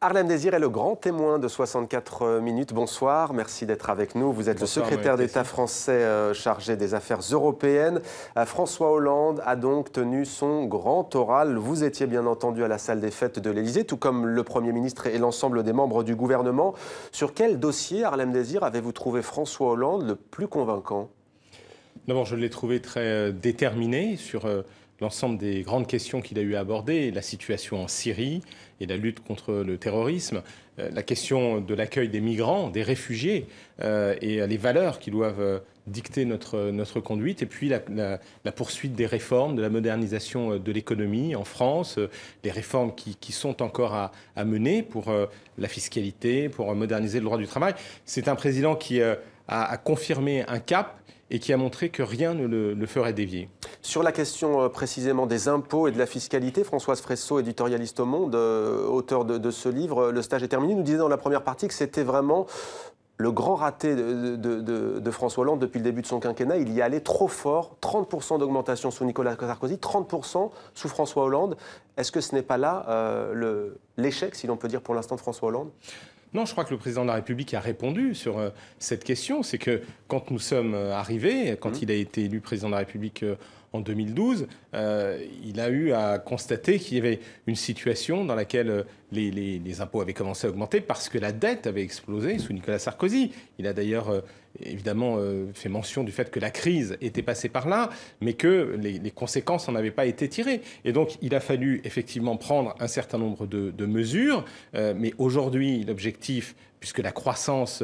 Harlem Désir est le grand témoin de 64 minutes. Bonsoir, merci d'être avec nous. Vous êtes le secrétaire d'État français chargé des affaires européennes. François Hollande a donc tenu son grand oral. Vous étiez bien entendu à la salle des fêtes de l'Élysée, tout comme le Premier ministre et l'ensemble des membres du gouvernement. Sur quel dossier, Harlem Désir, avez-vous trouvé François Hollande le plus convaincant? D'abord, je l'ai trouvé très déterminé sur l'ensemble des grandes questions qu'il a eu à aborder, la situation en Syrie et la lutte contre le terrorisme, la question de l'accueil des migrants, des réfugiés et les valeurs qui doivent dicter notre conduite, et puis la poursuite des réformes, de la modernisation de l'économie en France, les réformes qui sont encore à mener pour la fiscalité, pour moderniser le droit du travail. C'est un président qui a confirmé un cap et qui a montré que rien ne le ferait dévier. Sur la question précisément des impôts et de la fiscalité, Françoise Fresso, éditorialiste au Monde, auteur de ce livre, Le stage est terminé, nous disait dans la première partie que c'était vraiment le grand raté de François Hollande depuis le début de son quinquennat. Il y allait trop fort, 30% d'augmentation sous Nicolas Sarkozy, 30% sous François Hollande. Est-ce que ce n'est pas là l'échec, si l'on peut dire pour l'instant, de François Hollande ? Non, je crois que le président de la République a répondu sur cette question. C'est que quand nous sommes arrivés, quand il a été élu président de la République en 2012, il a eu à constater qu'il y avait une situation dans laquelle les impôts avaient commencé à augmenter parce que la dette avait explosé sous Nicolas Sarkozy. Il a d'ailleurs évidemment fait mention du fait que la crise était passée par là, mais que les conséquences n'en avaient pas été tirées. Et donc, il a fallu effectivement prendre un certain nombre de mesures, mais aujourd'hui, l'objectif, puisque la croissance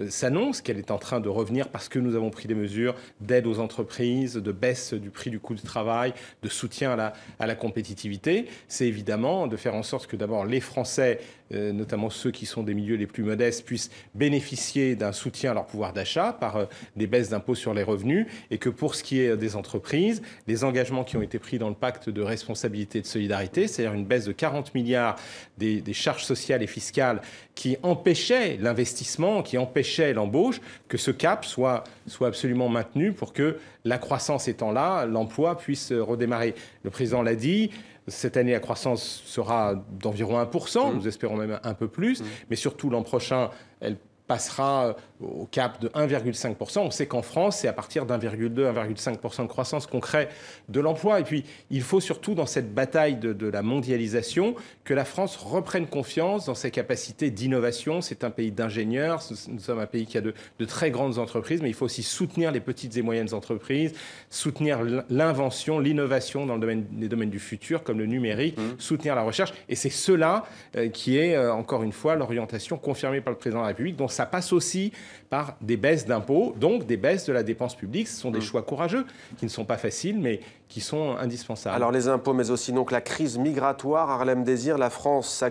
s'annonce, qu'elle est en train de revenir parce que nous avons pris des mesures d'aide aux entreprises, de baisse du prix du coût du travail, de soutien à la compétitivité, c'est évidemment de faire en sorte que d'abord les Français, notamment ceux qui sont des milieux les plus modestes, puissent bénéficier d'un soutien à leur pouvoir d'achat par des baisses d'impôts sur les revenus, et que pour ce qui est des entreprises, les engagements qui ont été pris dans le pacte de responsabilité et de solidarité, c'est-à-dire une baisse de 40 milliards des charges sociales et fiscales qui empêchaient l'investissement, qui empêchaient l'embauche, que ce cap soit absolument maintenu pour que la croissance étant là, l'emploi puisse redémarrer. Le président l'a dit, cette année, la croissance sera d'environ 1%, nous espérons même un peu plus, mais surtout l'an prochain, elle passera au cap de 1,5%. On sait qu'en France, c'est à partir d'1,2, 1,5% de croissance qu'on crée de l'emploi. Et puis, il faut surtout, dans cette bataille de la mondialisation, que la France reprenne confiance dans ses capacités d'innovation. C'est un pays d'ingénieurs, nous sommes un pays qui a de très grandes entreprises, mais il faut aussi soutenir les petites et moyennes entreprises, soutenir l'invention, l'innovation dans les domaines du futur, comme le numérique, soutenir la recherche. Et c'est cela qui est, encore une fois, l'orientation confirmée par le président de la République. Donc, ça passe aussi par des baisses d'impôts, donc des baisses de la dépense publique. Ce sont des choix courageux, qui ne sont pas faciles, mais qui sont indispensables. Alors les impôts, mais aussi donc la crise migratoire. Harlem Désir, la France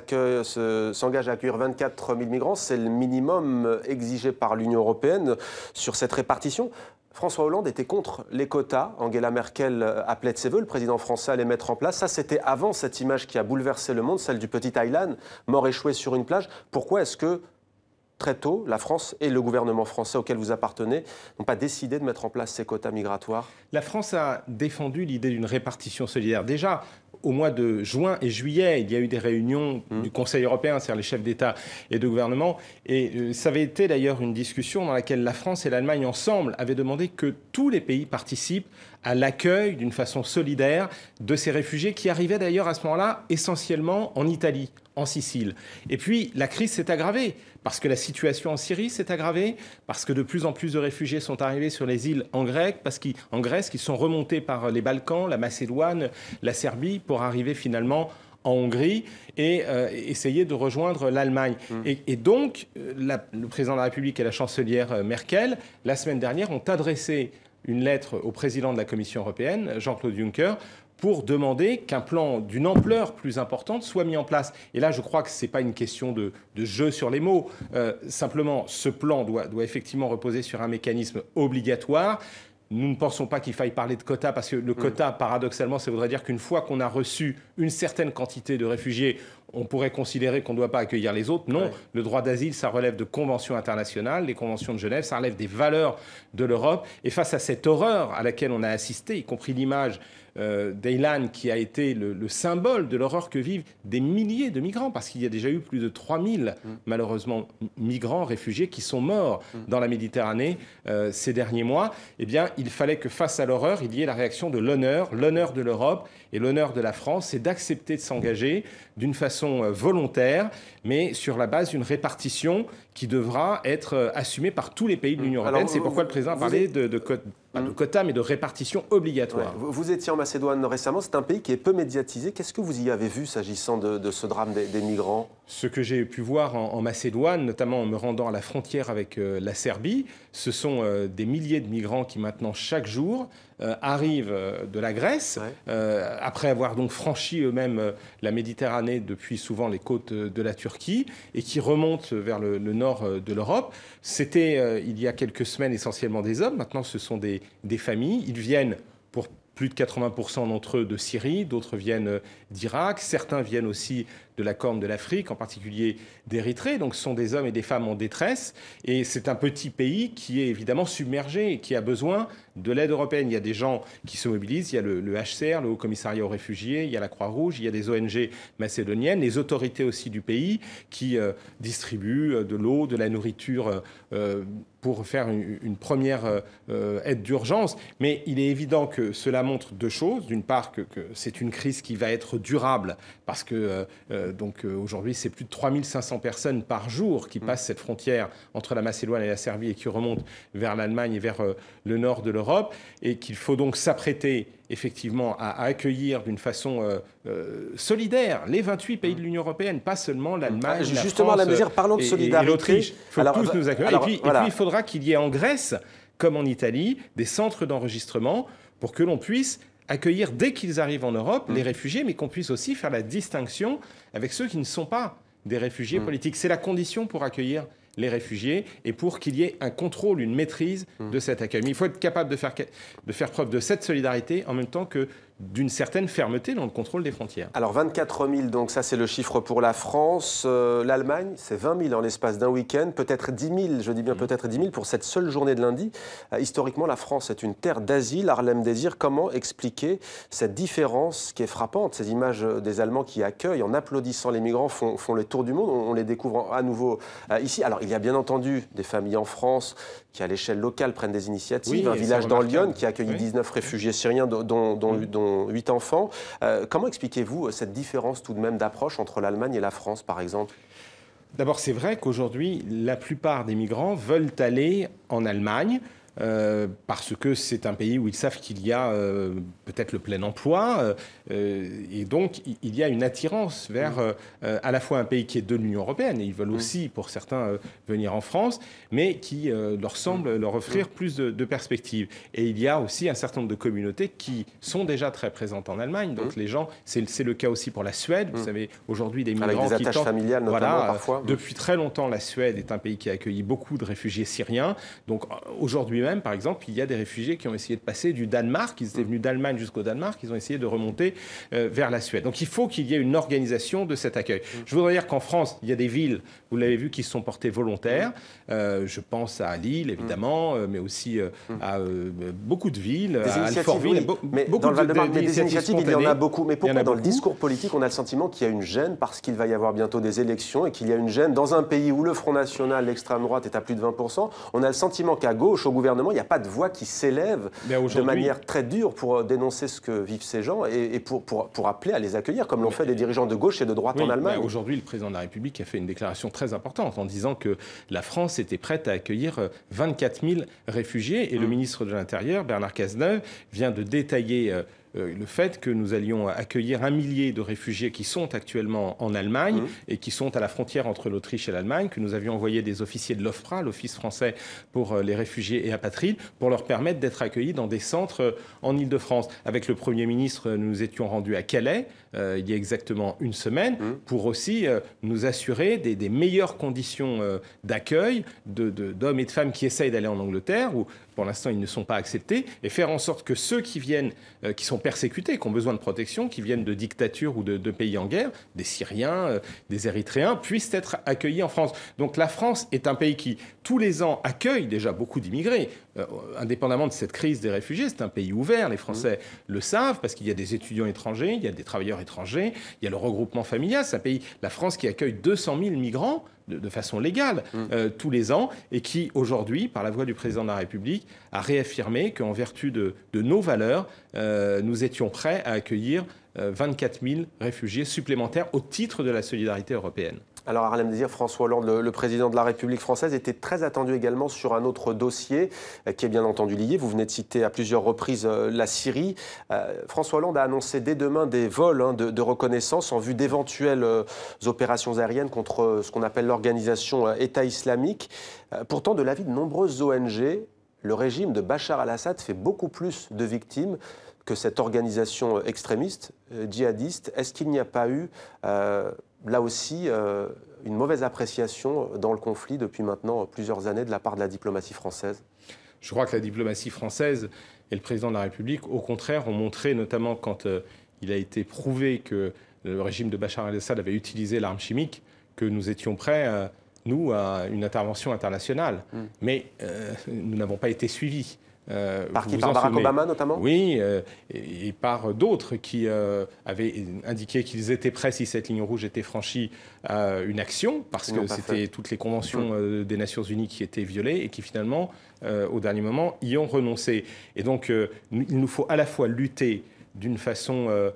s'engage à accueillir 24 000 migrants. C'est le minimum exigé par l'Union européenne sur cette répartition. François Hollande était contre les quotas. Angela Merkel appelait de ses voeux le président français à les mettre en place. Ça, c'était avant cette image qui a bouleversé le monde, celle du petit Aylan, mort échoué sur une plage. Pourquoi est-ce que très tôt, la France et le gouvernement français auquel vous appartenez n'ont pas décidé de mettre en place ces quotas migratoires? La France a défendu l'idée d'une répartition solidaire. Déjà, au mois de juin et juillet, il y a eu des réunions du Conseil européen, c'est-à-dire les chefs d'État et de gouvernement. Et ça avait été d'ailleurs une discussion dans laquelle la France et l'Allemagne ensemble avaient demandé que tous les pays participent à l'accueil d'une façon solidaire de ces réfugiés qui arrivaient d'ailleurs à ce moment-là essentiellement en Italie, en Sicile. Et puis la crise s'est aggravée parce que la situation en Syrie s'est aggravée, parce que de plus en plus de réfugiés sont arrivés sur les îles en Grèce, qui sont remontés par les Balkans, la Macédoine, la Serbie, pour arriver finalement en Hongrie et essayer de rejoindre l'Allemagne. Et donc, le président de la République et la chancelière Merkel, la semaine dernière, ont adressé une lettre au président de la Commission européenne, Jean-Claude Juncker, pour demander qu'un plan d'une ampleur plus importante soit mis en place. Et là, je crois que ce n'est pas une question de jeu sur les mots. Simplement, ce plan doit effectivement reposer sur un mécanisme obligatoire. Nous ne pensons pas qu'il faille parler de quotas, parce que le quota, paradoxalement, ça voudrait dire qu'une fois qu'on a reçu une certaine quantité de réfugiés, on pourrait considérer qu'on ne doit pas accueillir les autres. Non, le droit d'asile, ça relève de conventions internationales, les conventions de Genève, ça relève des valeurs de l'Europe. Et face à cette horreur à laquelle on a assisté, y compris l'image d'Eilan, qui a été le symbole de l'horreur que vivent des milliers de migrants, parce qu'il y a déjà eu plus de 3000, malheureusement, migrants, réfugiés qui sont morts dans la Méditerranée ces derniers mois. Eh bien, il fallait que face à l'horreur, il y ait la réaction de l'honneur de l'Europe et l'honneur de la France, c'est d'accepter de s'engager d'une façon volontaire, mais sur la base d'une répartition qui devra être assumée par tous les pays de l'Union européenne. C'est pourquoi le président a parlé de quotas, mais de répartition obligatoire. Ouais. Vous étiez en Macédoine récemment, c'est un pays qui est peu médiatisé. Qu'est-ce que vous y avez vu s'agissant de ce drame des migrants? Ce que j'ai pu voir en Macédoine, notamment en me rendant à la frontière avec la Serbie, ce sont des milliers de migrants qui maintenant, chaque jour, arrivent de la Grèce, après avoir donc franchi eux-mêmes la Méditerranée depuis souvent les côtes de la Turquie, et qui remontent vers le nord de l'Europe. C'était il y a quelques semaines essentiellement des hommes, maintenant ce sont des familles. Ils viennent pour plus de 80% d'entre eux de Syrie, d'autres viennent d'Irak, certains viennent aussi de la Corne de l'Afrique, en particulier d'Érythrée. Donc ce sont des hommes et des femmes en détresse. Et c'est un petit pays qui est évidemment submergé et qui a besoin de l'aide européenne. Il y a des gens qui se mobilisent, il y a le HCR, le Haut Commissariat aux réfugiés, il y a la Croix-Rouge, il y a des ONG macédoniennes, les autorités aussi du pays qui distribuent de l'eau, de la nourriture pour faire une première aide d'urgence. Mais il est évident que cela montre deux choses. D'une part, que c'est une crise qui va être durable, parce que aujourd'hui, c'est plus de 3500 personnes par jour qui passent cette frontière entre la Macédoine et la Serbie et qui remontent vers l'Allemagne et vers le nord de l'Europe, et qu'il faut donc s'apprêter effectivement à accueillir d'une façon solidaire les 28 pays de l'Union européenne, pas seulement l'Allemagne, la justement, France, la mesure, parlons de solidarité. Et l'Autriche. Il faut tous nous accueillir. Et puis, il faudra qu'il y ait en Grèce, comme en Italie, des centres d'enregistrement pour que l'on puisse accueillir, dès qu'ils arrivent en Europe, les réfugiés, mais qu'on puisse aussi faire la distinction avec ceux qui ne sont pas des réfugiés politiques. C'est la condition pour accueillir les réfugiés et pour qu'il y ait un contrôle, une maîtrise de cet accueil. Mais il faut être capable de faire preuve de cette solidarité en même temps que d'une certaine fermeté dans le contrôle des frontières. Alors 24 000, donc ça c'est le chiffre pour la France. L'Allemagne, c'est 20 000 en l'espace d'un week-end, peut-être 10 000, je dis bien peut-être 10 000 pour cette seule journée de lundi. Historiquement, la France est une terre d'asile. Harlem Désir, comment expliquer cette différence qui est frappante? Ces images des Allemands qui accueillent en applaudissant les migrants font le tour du monde. On les découvre à nouveau ici. Alors il y a bien entendu des familles en France qui à l'échelle locale prennent des initiatives. Un village dans l'Yonne qui a accueilli 19 réfugiés syriens dont 8 enfants. Comment expliquez-vous cette différence tout de même d'approche entre l'Allemagne et la France, par exemple? D'abord, c'est vrai qu'aujourd'hui, la plupart des migrants veulent aller en Allemagne parce que c'est un pays où ils savent qu'il y a peut-être le plein emploi et donc il y a une attirance vers à la fois un pays qui est de l'Union européenne et ils veulent aussi pour certains venir en France, mais qui leur semble leur offrir plus de perspectives. Et il y a aussi un certain nombre de communautés qui sont déjà très présentes en Allemagne. Donc les gens, c'est le cas aussi pour la Suède. Vous savez, aujourd'hui des migrants avec des qui attaches familiales notamment parfois. Depuis très longtemps, la Suède est un pays qui a accueilli beaucoup de réfugiés syriens. Donc aujourd'hui même, par exemple, il y a des réfugiés qui ont essayé de passer du Danemark. Ils étaient venus d'Allemagne jusqu'au Danemark. Ils ont essayé de remonter vers la Suède. Donc il faut qu'il y ait une organisation de cet accueil. Je voudrais dire qu'en France, il y a des villes, vous l'avez vu, qui se sont portées volontaires. Je pense à Lille, évidemment, mais aussi à beaucoup de villes, à Alfortville. Mais dans le Val-de-Marne, des initiatives, il y en a beaucoup. Mais pourquoi dans le discours politique, on a le sentiment qu'il y a une gêne parce qu'il va y avoir bientôt des élections et qu'il y a une gêne dans un pays où le Front National, l'extrême droite, est à plus de 20%. On a le sentiment qu'à gauche, au gouvernement, il n'y a pas de voix qui s'élève de manière très dure pour dénoncer ce que vivent ces gens et pour appeler à les accueillir, comme l'ont fait des dirigeants de gauche et de droite en Allemagne. Aujourd'hui, le président de la République a fait une déclaration très importante en disant que la France était prête à accueillir 24 000 réfugiés. Et le ministre de l'Intérieur, Bernard Cazeneuve, vient de détailler le fait que nous allions accueillir 1 millier de réfugiés qui sont actuellement en Allemagne et qui sont à la frontière entre l'Autriche et l'Allemagne, que nous avions envoyé des officiers de l'OFPRA, l'Office français pour les réfugiés et apatrides, pour leur permettre d'être accueillis dans des centres en Île-de-France. Avec le Premier ministre, nous nous étions rendus à Calais il y a exactement une semaine pour aussi nous assurer des meilleures conditions d'accueil d'hommes et de femmes qui essayent d'aller en Angleterre, où pour l'instant, ils ne sont pas acceptés, et faire en sorte que ceux qui viennent, qui sont persécutés, qui ont besoin de protection, qui viennent de dictatures ou de pays en guerre, des Syriens, des Érythréens, puissent être accueillis en France. Donc la France est un pays qui, tous les ans, accueille déjà beaucoup d'immigrés. Indépendamment de cette crise des réfugiés, c'est un pays ouvert, les Français le savent, parce qu'il y a des étudiants étrangers, il y a des travailleurs étrangers, il y a le regroupement familial. C'est un pays, la France, qui accueille 200 000 migrants de façon légale tous les ans, et qui, aujourd'hui, par la voix du président de la République, a réaffirmé qu'en vertu de nos valeurs, nous étions prêts à accueillir 24 000 réfugiés supplémentaires au titre de la solidarité européenne. Alors Harlem Désir, François Hollande, le président de la République française, était très attendu également sur un autre dossier qui est bien entendu lié. Vous venez de citer à plusieurs reprises la Syrie. François Hollande a annoncé dès demain des vols de reconnaissance en vue d'éventuelles opérations aériennes contre ce qu'on appelle l'organisation État islamique. Pourtant, de l'avis de nombreuses ONG, le régime de Bachar al-Assad fait beaucoup plus de victimes que cette organisation extrémiste, djihadiste. Est-ce qu'il n'y a pas eu là aussi une mauvaise appréciation dans le conflit depuis maintenant plusieurs années de la part de la diplomatie française? Je crois que la diplomatie française et le président de la République, au contraire, ont montré, notamment quand il a été prouvé que le régime de Bachar al-Assad avait utilisé l'arme chimique, que nous étions prêts, nous, à une intervention internationale. Mais nous n'avons pas été suivis. Par qui? Par Barack Obama notamment? Oui, et par d'autres qui avaient indiqué qu'ils étaient prêts, si cette ligne rouge était franchie, à une action, parce que c'était toutes les conventions des Nations Unies qui étaient violées et qui finalement, au dernier moment, y ont renoncé. Et donc, il nous faut à la fois lutter d'une façon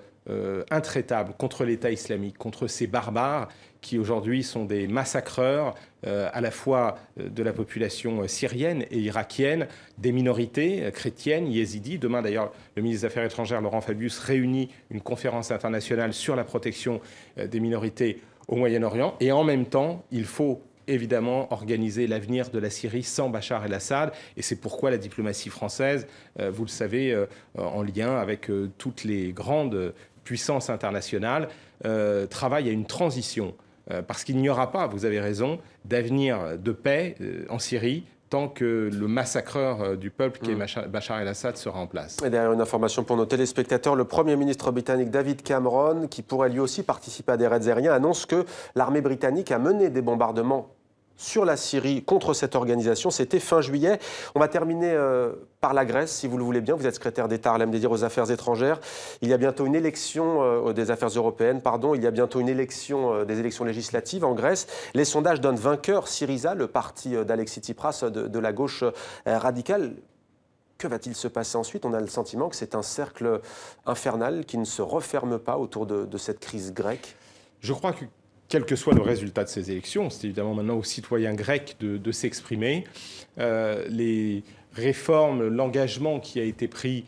intraitable contre l'État islamique, contre ces barbares qui aujourd'hui sont des massacreurs à la fois de la population syrienne et irakienne, des minorités chrétiennes, yézidis. Demain, d'ailleurs, le ministre des Affaires étrangères, Laurent Fabius, réunit une conférence internationale sur la protection des minorités au Moyen-Orient. Et en même temps, il faut évidemment organiser l'avenir de la Syrie sans Bachar el-Assad. Et c'est pourquoi la diplomatie française, vous le savez, en lien avec toutes les grandes puissances internationales, travaille à une transition. Parce qu'il n'y aura pas, vous avez raison, d'avenir de paix en Syrie tant que le massacreur du peuple qui est Bachar el-Assad sera en place. Et derrière, une information pour nos téléspectateurs, le Premier ministre britannique David Cameron, qui pourrait lui aussi participer à des raids aériens, annonce que l'armée britannique a mené des bombardements sur la Syrie contre cette organisation. C'était fin juillet. On va terminer par la Grèce, si vous le voulez bien. Vous êtes secrétaire d'État Harlem Désir aux Affaires étrangères. Il y a bientôt une élection des Affaires européennes, pardon. Il y a bientôt une élection des élections législatives en Grèce. Les sondages donnent vainqueur Syriza, le parti d'Alexis Tsipras de la gauche radicale. Que va-t-il se passer ensuite? On a le sentiment que c'est un cercle infernal qui ne se referme pas autour de cette crise grecque. Je crois que quel que soit le résultat de ces élections, c'est évidemment maintenant aux citoyens grecs de s'exprimer. Les réformes, l'engagement qui a été pris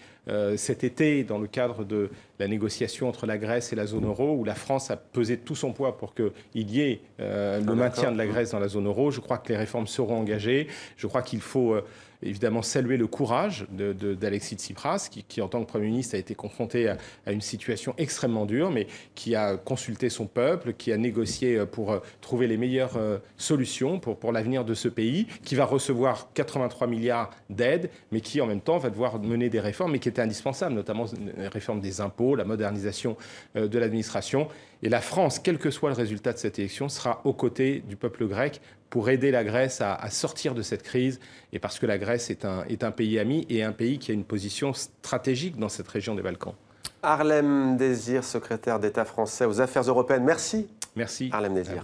cet été dans le cadre de la négociation entre la Grèce et la zone euro, où la France a pesé tout son poids pour qu'il y ait le maintien de la Grèce dans la zone euro. Je crois que les réformes seront engagées. Je crois qu'il faut évidemment saluer le courage d'Alexis Tsipras, qui en tant que Premier ministre a été confronté à une situation extrêmement dure, mais qui a consulté son peuple, qui a négocié pour trouver les meilleures solutions pour l'avenir de ce pays, qui va recevoir 83 milliards d'aides, mais qui en même temps va devoir mener des réformes, mais qui étaient indispensables, notamment la réforme des impôts, la modernisation de l'administration. Et la France, quel que soit le résultat de cette élection, sera aux côtés du peuple grec pour aider la Grèce à sortir de cette crise, et parce que la Grèce est un pays ami et un pays qui a une position stratégique dans cette région des Balkans. Harlem Désir, secrétaire d'État français aux Affaires européennes. Merci. Merci. Harlem Désir.